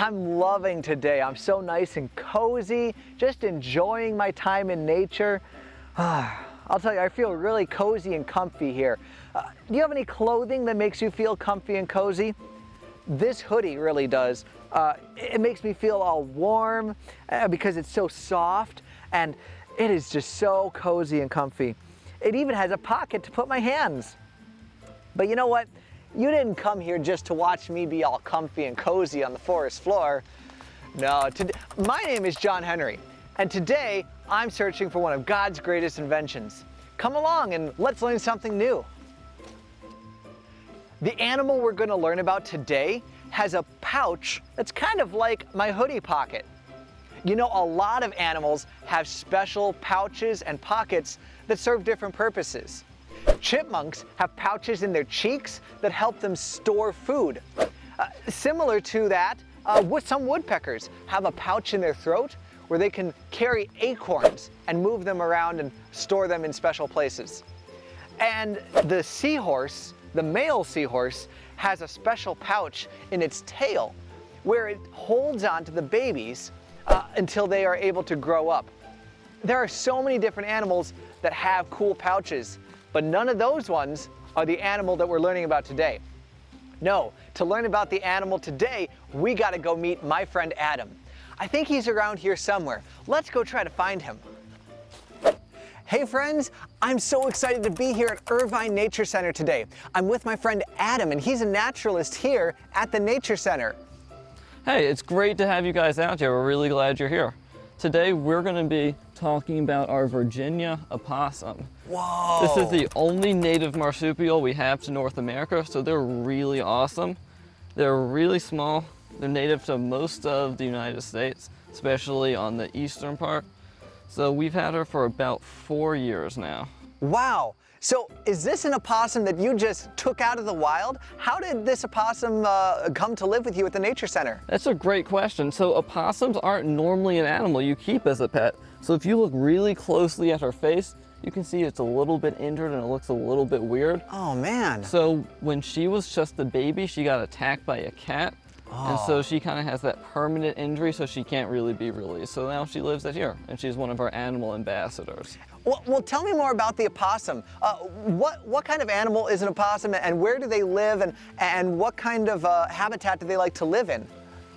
I'm loving today. I'm so nice and cozy, just enjoying my time in nature. I'll tell you, I feel really cozy and comfy here. Do you have any clothing that makes you feel comfy and cozy? This hoodie really does. It makes me feel all warm because it's so soft, and it is just so cozy and comfy. It even has a pocket to put my hands. But you know what? You didn't come here just to watch me be all comfy and cozy on the forest floor. No, my name is John Henry, and today I'm searching for one of God's greatest inventions. Come along and let's learn something new. The animal we're going to learn about today has a pouch that's kind of like my hoodie pocket. You know, a lot of animals have special pouches and pockets that serve different purposes. Chipmunks have pouches in their cheeks that help them store food. Similar to that, some woodpeckers have a pouch in their throat where they can carry acorns and move them around and store them in special places. And the seahorse, the male seahorse, has a special pouch in its tail where it holds on to the babies until they are able to grow up. There are so many different animals that have cool pouches, but none of those ones are the animal that we're learning about today. No, to learn about the animal today, we gotta go meet my friend Adam. I think he's around here somewhere. Let's go try to find him. Hey friends, I'm so excited to be here at Irvine Nature Center today. I'm with my friend Adam, and he's a naturalist here at the Nature Center. Hey, it's great to have you guys out here. We're really glad you're here. Today we're going to be talking about our Virginia opossum. Whoa! This is the only native marsupial we have to North America, so they're really awesome. They're really small. They're native to most of the United States, especially on the eastern part. So we've had her for about 4 years now. Wow! So is this an opossum that you just took out of the wild? How did this opossum come to live with you at the Nature Center? That's a great question. So opossums aren't normally an animal you keep as a pet. So if you look really closely at her face, you can see it's a little bit injured and it looks a little bit weird. Oh man. So when she was just a baby, she got attacked by a cat. And so she kind of has that permanent injury, so she can't really be released. So now she lives out here, and she's one of our animal ambassadors. Well, tell me more about the opossum. What kind of animal is an opossum, and where do they live, and what kind of habitat do they like to live in?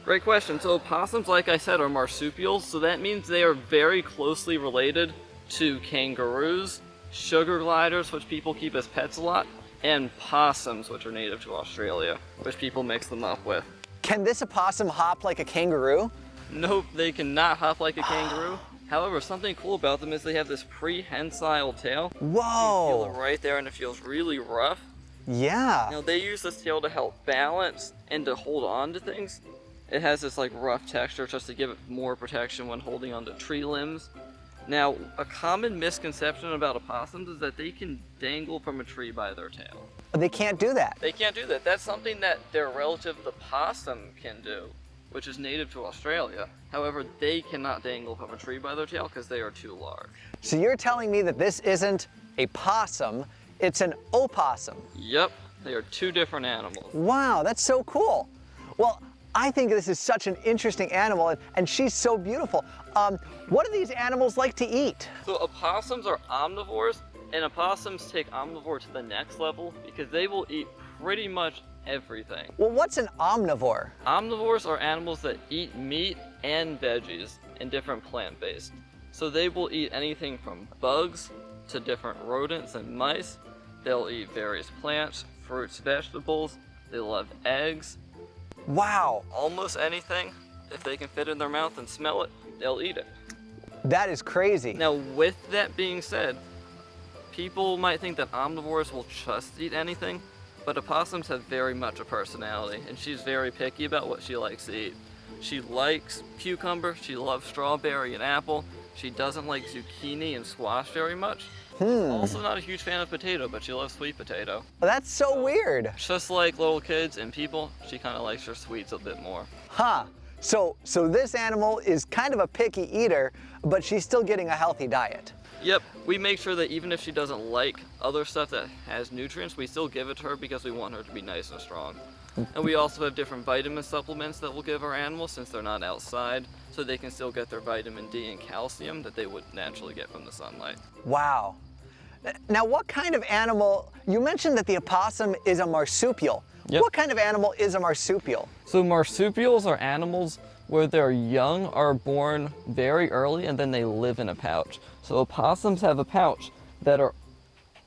Great question. So opossums, like I said, are marsupials, so that means they are very closely related to kangaroos, sugar gliders, which people keep as pets a lot, and possums, which are native to Australia, which people mix them up with. Can this opossum hop like a kangaroo? Nope, they cannot hop like a kangaroo. However, something cool about them is they have this prehensile tail. Whoa! You feel it right there and it feels really rough. Yeah. Now they use this tail to help balance and to hold on to things. It has this like rough texture just to give it more protection when holding onto tree limbs. Now, a common misconception about opossums is that they can dangle from a tree by their tail. They can't do that. They can't do that. That's something that their relative, the possum, can do, which is native to Australia. However, they cannot dangle from a tree by their tail because they are too large. So you're telling me that this isn't a possum, it's an opossum? Yep, they are two different animals. Wow, that's so cool. Well, I think this is such an interesting animal, and she's so beautiful. What do these animals like to eat? So opossums are omnivores, and opossums take omnivore to the next level because they will eat pretty much everything. Well, what's an omnivore? Omnivores are animals that eat meat and veggies and different plant-based. So they will eat anything from bugs to different rodents and mice. They'll eat various plants, fruits, vegetables. They love eggs. Wow. Almost anything. If they can fit in their mouth and smell it, they'll eat it. That is crazy. Now, with that being said, people might think that omnivores will just eat anything, but opossums have very much a personality, and she's very picky about what she likes to eat. She likes cucumber, she loves strawberry and apple. She doesn't like zucchini and squash very much. She's also not a huge fan of potato, but she loves sweet potato. Well, that's so weird. Just like little kids and people, she kind of likes her sweets a bit more. Huh. So this animal is kind of a picky eater, but she's still getting a healthy diet. Yep, we make sure that even if she doesn't like other stuff that has nutrients, we still give it to her because we want her to be nice and strong. And we also have different vitamin supplements that we'll give our animals since they're not outside, so they can still get their vitamin D and calcium that they would naturally get from the sunlight. Wow. Now, what kind of animal, you mentioned that the opossum is a marsupial. Yep. What kind of animal is a marsupial? So marsupials are animals where their young are born very early and then they live in a pouch. So opossums have a pouch that are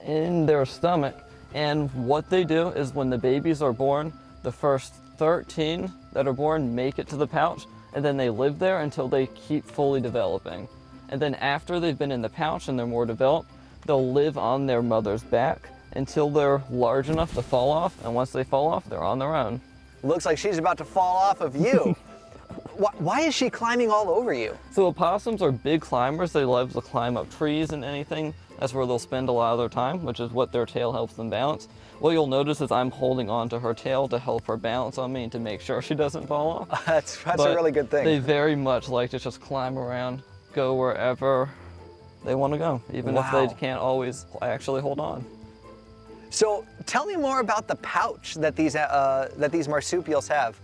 in their stomach, and what they do is when the babies are born, the first 13 that are born make it to the pouch, and then they live there until they keep fully developing. And then after they've been in the pouch and they're more developed, they'll live on their mother's back until they're large enough to fall off, and once they fall off, they're on their own. Looks like she's about to fall off of you. Why is she climbing all over you? So opossums are big climbers. They love to climb up trees and anything. That's where they'll spend a lot of their time, which is what their tail helps them balance. What you'll notice is I'm holding on to her tail to help her balance on me and to make sure she doesn't fall off. That's a really good thing. They very much like to just climb around, go wherever they want to go, even if they can't always actually hold on. So tell me more about the pouch that these marsupials have.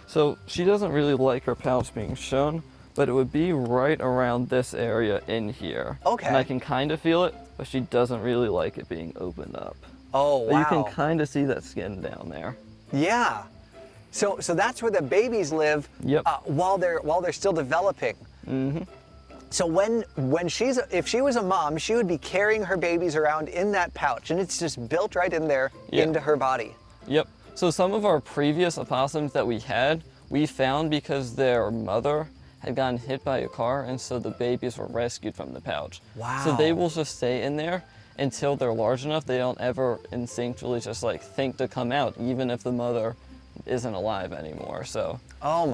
So she doesn't really like her pouch being shown, but it would be right around this area in here. Okay. And I can kind of feel it, but she doesn't really like it being opened up. Oh, wow. But you can kind of see that skin down there. Yeah. So that's where the babies live. Yep. While they're still developing. Mm-hmm. So if she was a mom, she would be carrying her babies around in that pouch, and it's just built right in there into her body. Yep. So some of our previous opossums that we found because their mother had gotten hit by a car, and so the babies were rescued from the pouch. Wow. So they will just stay in there until they're large enough. They don't ever instinctually just like think to come out, even if the mother isn't alive anymore. So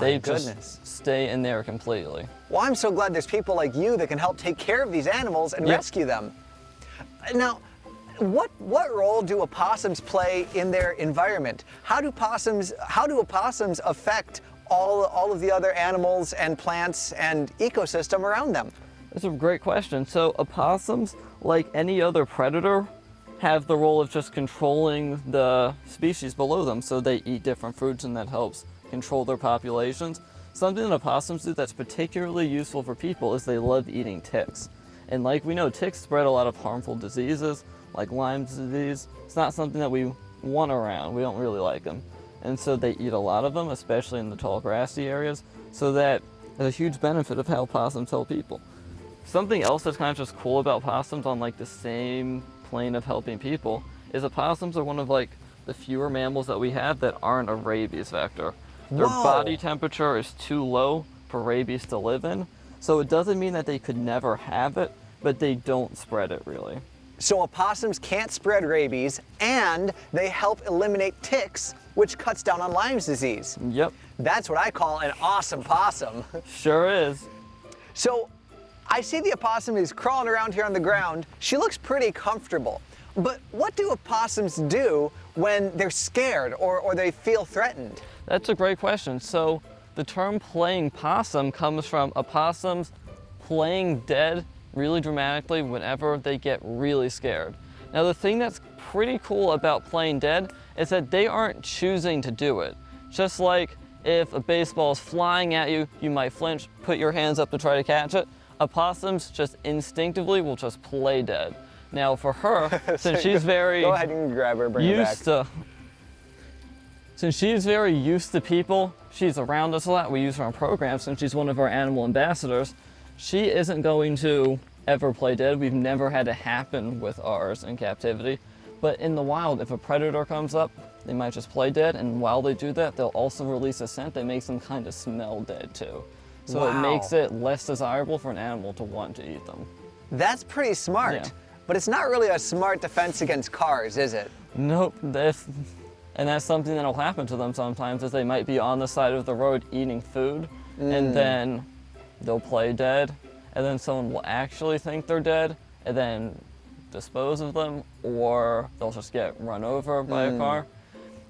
they just stay in there completely. Well, I'm so glad there's people like you that can help take care of these animals and rescue them. Now, what role do opossums play in their environment? How do opossums affect all of the other animals and plants and ecosystem around them? That's a great question. So opossums, like any other predator, have the role of just controlling the species below them. So they eat different fruits, and that helps control their populations. Something that opossums do that's particularly useful for people is they love eating ticks. And like we know, ticks spread a lot of harmful diseases, like Lyme disease. It's not something that we want around. We don't really like them. And so they eat a lot of them, especially in the tall grassy areas. So that is a huge benefit of how opossums help people. Something else that's kind of just cool about opossums on like the same plane of helping people is opossums are one of like the fewer mammals that we have that aren't a rabies vector. Their body temperature is too low for rabies to live in. So it doesn't mean that they could never have it, but they don't spread it really. So opossums can't spread rabies, and they help eliminate ticks, which cuts down on Lyme disease. Yep. That's what I call an awesome possum. Sure is. So I see the opossum is crawling around here on the ground. She looks pretty comfortable. But what do opossums do when they're scared or they feel threatened? That's a great question. So the term playing possum comes from opossums playing dead really dramatically whenever they get really scared. Now the thing that's pretty cool about playing dead is that they aren't choosing to do it. Just like if a baseball is flying at you, you might flinch, put your hands up to try to catch it. Opossums just instinctively will just play dead. Now for her, since she's very go ahead and grab her, bring her back. Since she's very used to people, she's around us a lot, we use her on programs, since she's one of our animal ambassadors, she isn't going to ever play dead. We've never had it happen with ours in captivity. But in the wild, if a predator comes up, they might just play dead, and while they do that, they'll also release a scent that makes them kind of smell dead too. So it makes it less desirable for an animal to want to eat them. That's pretty smart. Yeah. But it's not really a smart defense against cars, is it? Nope. And that's something that'll happen to them sometimes, is they might be on the side of the road eating food, and then they'll play dead, and then someone will actually think they're dead, and then dispose of them, or they'll just get run over by a car.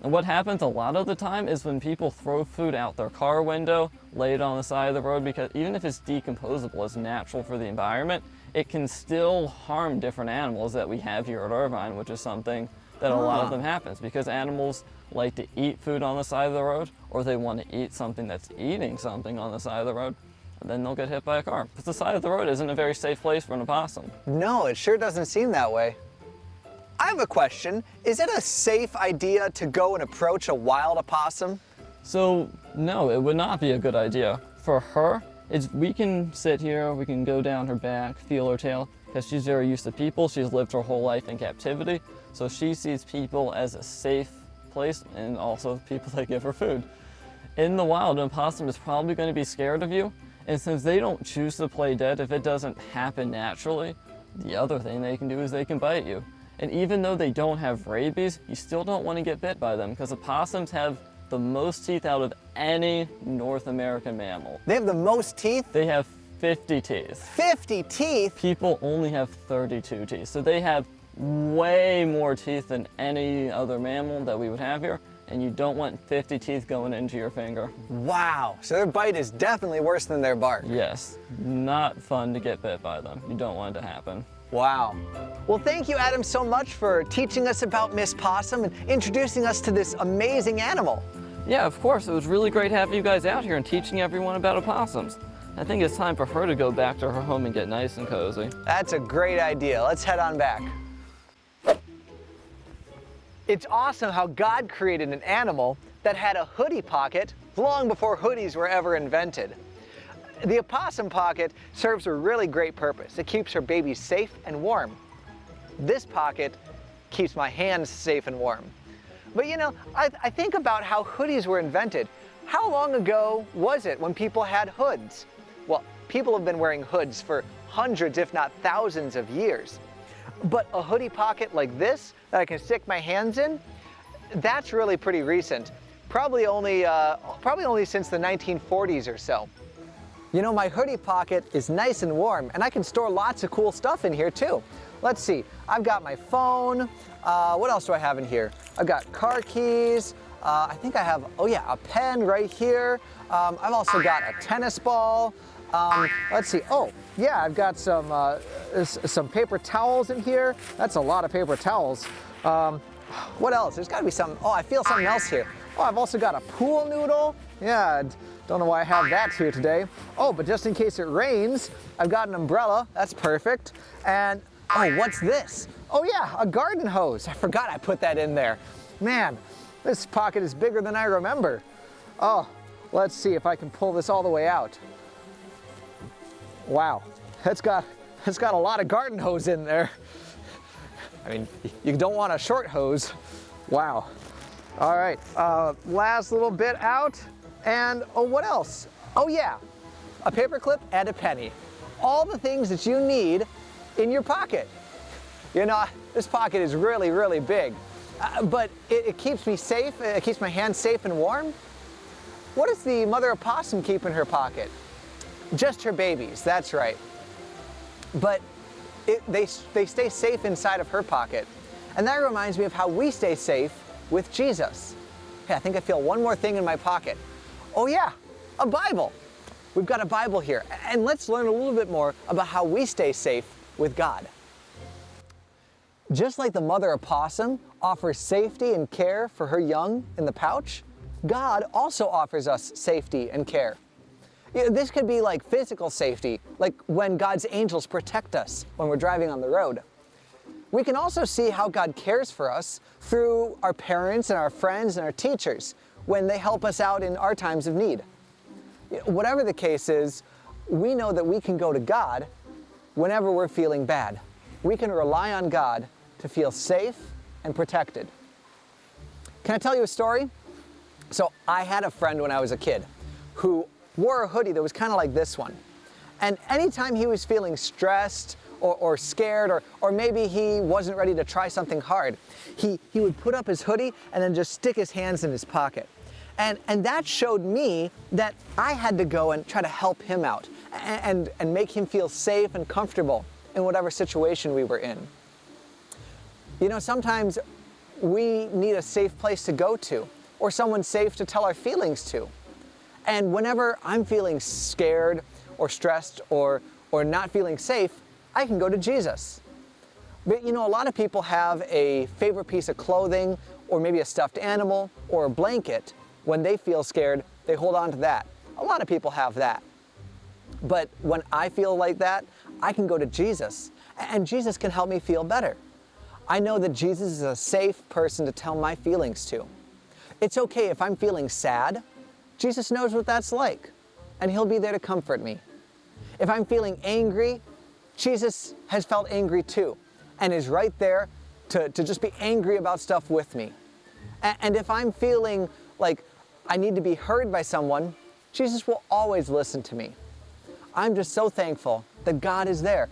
And what happens a lot of the time is when people throw food out their car window, lay it on the side of the road, because even if it's decomposable, it's natural for the environment, it can still harm different animals that we have here at Irvine, which is something that a lot of them happens, because animals like to eat food on the side of the road, or they want to eat something that's eating something on the side of the road, and then they'll get hit by a car. Because the side of the road isn't a very safe place for an opossum. No, it sure doesn't seem that way. I have a question. Is it a safe idea to go and approach a wild opossum? So, no, it would not be a good idea. For her, we can sit here, we can go down her back, feel her tail, because she's very used to people. She's lived her whole life in captivity, so she sees people as a safe place, and also people that give her food. In the wild, an opossum is probably going to be scared of you, and since they don't choose to play dead, if it doesn't happen naturally, the other thing they can do is they can bite you. And even though they don't have rabies, you still don't want to get bit by them, because opossums have the most teeth out of any North American mammal. They have the most teeth? They have 50 teeth. 50 teeth? People only have 32 teeth, so they have way more teeth than any other mammal that we would have here, and you don't want 50 teeth going into your finger. Wow, so their bite is definitely worse than their bark. Yes, not fun to get bit by them. You don't want it to happen. Wow. Well, thank you, Adam, so much for teaching us about Miss Possum and introducing us to this amazing animal. Yeah, of course. It was really great having you guys out here and teaching everyone about opossums. I think it's time for her to go back to her home and get nice and cozy. That's a great idea. Let's head on back. It's awesome how God created an animal that had a hoodie pocket long before hoodies were ever invented. The opossum pocket serves a really great purpose. It keeps her babies safe and warm. This pocket keeps my hands safe and warm. But you know, I think about how hoodies were invented. How long ago was it when people had hoods? Well, people have been wearing hoods for hundreds, if not thousands of years. But a hoodie pocket like this that I can stick my hands in, that's really pretty recent. Probably only since the 1940s or so. You know, my hoodie pocket is nice and warm, and I can store lots of cool stuff in here too. Let's see, I've got my phone. What else do I have in here? I've got car keys. I think I have, oh yeah, a pen right here. I've also got a tennis ball. Let's see, oh yeah, I've got some paper towels in here. That's a lot of paper towels. What else? There's gotta be some, oh, I feel something else here. Oh, I've also got a pool noodle. Yeah, don't know why I have that here today. Oh, but just in case it rains, I've got an umbrella. That's perfect. And, oh, what's this? Oh yeah, a garden hose. I forgot I put that in there. Man, this pocket is bigger than I remember. Oh, let's see if I can pull this all the way out. Wow, it's got a lot of garden hose in there. I mean, you don't want a short hose. Wow. All right, last little bit out. And oh, what else? Oh yeah, a paper clip and a penny. All the things that you need in your pocket. You know, this pocket is really, really big, but it keeps me safe. It keeps my hands safe and warm. What does the mother opossum keep in her pocket? Just her babies, that's right. But they stay safe inside of her pocket. And that reminds me of how we stay safe with Jesus. Hey, I think I feel one more thing in my pocket. Oh yeah, a Bible. We've got a Bible here. And let's learn a little bit more about how we stay safe with God. Just like the mother opossum offers safety and care for her young in the pouch, God also offers us safety and care. This could be like physical safety, like when God's angels protect us when we're driving on the road. We can also see how God cares for us through our parents and our friends and our teachers when they help us out in our times of need. Whatever the case is, we know that we can go to God whenever we're feeling bad. We can rely on God to feel safe and protected. Can I tell you a story? So I had a friend when I was a kid who wore a hoodie that was kind of like this one. And anytime he was feeling stressed or scared, or maybe he wasn't ready to try something hard, he would put up his hoodie and then just stick his hands in his pocket. And that showed me that I had to go and try to help him out and make him feel safe and comfortable in whatever situation we were in. You know, sometimes we need a safe place to go to, or someone safe to tell our feelings to. And whenever I'm feeling scared or stressed or not feeling safe, I can go to Jesus. But you know, a lot of people have a favorite piece of clothing, or maybe a stuffed animal, or a blanket. When they feel scared, they hold on to that. A lot of people have that. But when I feel like that, I can go to Jesus, and Jesus can help me feel better. I know that Jesus is a safe person to tell my feelings to. It's okay if I'm feeling sad. Jesus knows what that's like, and He'll be there to comfort me. If I'm feeling angry, Jesus has felt angry too, and is right there to just be angry about stuff with me. And if I'm feeling like I need to be heard by someone, Jesus will always listen to me. I'm just so thankful that God is there.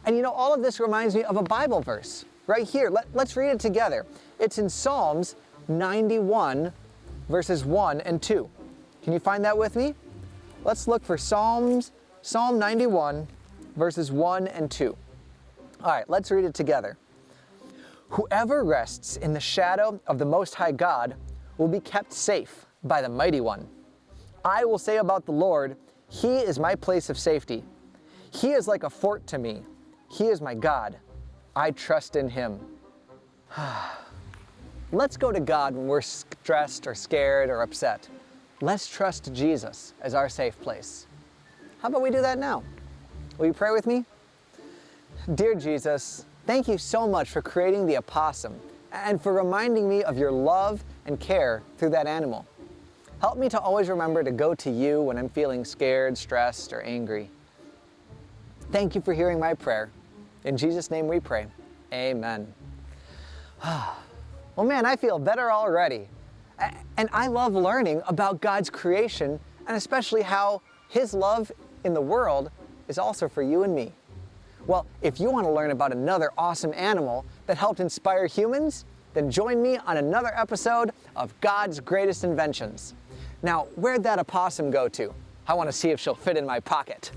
And you know, all of this reminds me of a Bible verse right here. Let's read it together. It's in Psalms 91, verses 1 and 2. Can you find that with me? Let's look for Psalm 91, verses 1 and 2. All right, let's read it together. Whoever rests in the shadow of the Most High God will be kept safe by the Mighty One. I will say about the Lord, He is my place of safety. He is like a fort to me. He is my God. I trust in Him. Let's go to God when we're stressed or scared or upset. Let's trust Jesus as our safe place. How about we do that now? Will you pray with me? Dear Jesus, thank you so much for creating the opossum and for reminding me of your love and care through that animal. Help me to always remember to go to you when I'm feeling scared, stressed, or angry. Thank you for hearing my prayer. In Jesus' name we pray. Amen. Well, man, I feel better already. And I love learning about God's creation, and especially how His love in the world is also for you and me. Well, if you want to learn about another awesome animal that helped inspire humans, then join me on another episode of God's Greatest Inventions. Now, where'd that opossum go to? I want to see if she'll fit in my pocket.